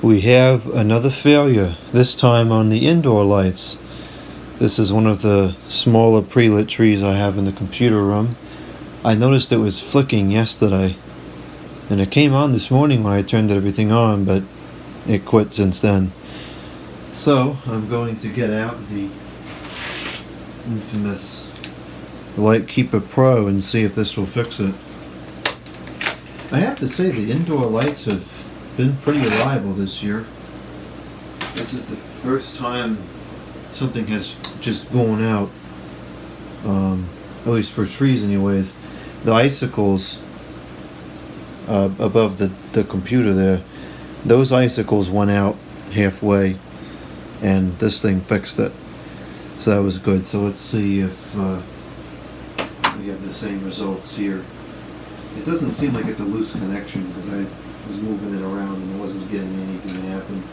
We have another failure, this time on the indoor lights. This is one of the smaller pre-lit trees I have in the computer room. I noticed it was flicking yesterday, and it came on this morning when I turned everything on, but it quit since then. So I'm going to get out the infamous Lightkeeper Pro and see if this will fix it. I have to say the indoor lights have been pretty reliable this year. This is the first time something has just gone out, at least for trees anyways. The icicles above the computer there, those icicles went out halfway and this thing fixed it, so that was good. So let's see if we have the same results here. It doesn't seem like it's a loose connection because I was moving it around and I wasn't getting anything to happen.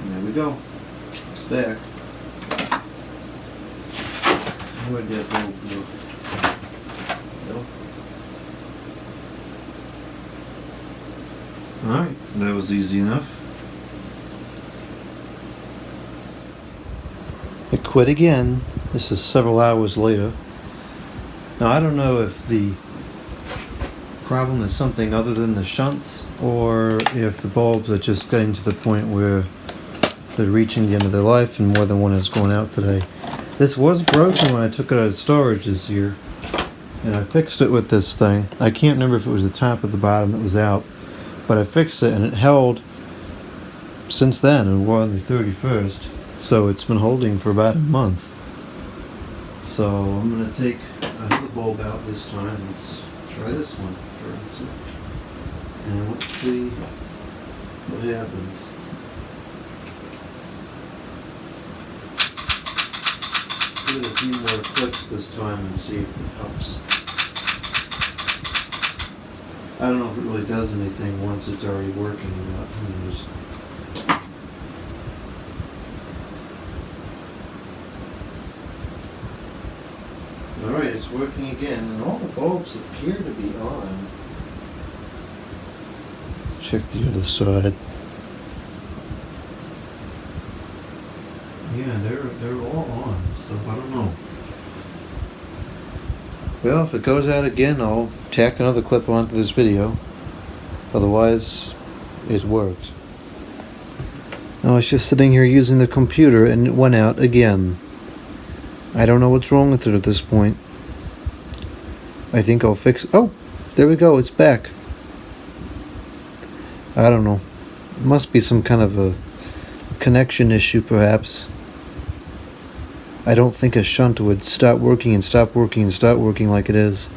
And there we go. It's back. Where'd that go? Nope. Alright, that was easy enough. It quit again. This is several hours later. Now I don't know if the problem is something other than the shunts, or if the bulbs are just getting to the point where they're reaching the end of their life and more than one has gone out today. This was broken when I took it out of storage this year, and I fixed it with this thing. I can't remember if it was the top or the bottom that was out, but I fixed it and it held since then, and we're on the 31st, so it's been holding for about a month. So I'm going to take another bulb out this time. Let's try this one, for instance. And let's see what happens. Give it a few more clicks this time and see if it helps. I don't know if it really does anything once it's already working or not. Who knows? Alright, it's working again, and all the bulbs appear to be on. Let's check the other side. Yeah, they're all on, so I don't know. Well, if it goes out again, I'll tack another clip onto this video. Otherwise, it worked. I was just sitting here using the computer and it went out again. I don't know what's wrong with it at this point. I think I'll fix... Oh! There we go, it's back. I don't know. It must be some kind of a connection issue, perhaps. I don't think a shunt would stop working and stop working and stop working like it is.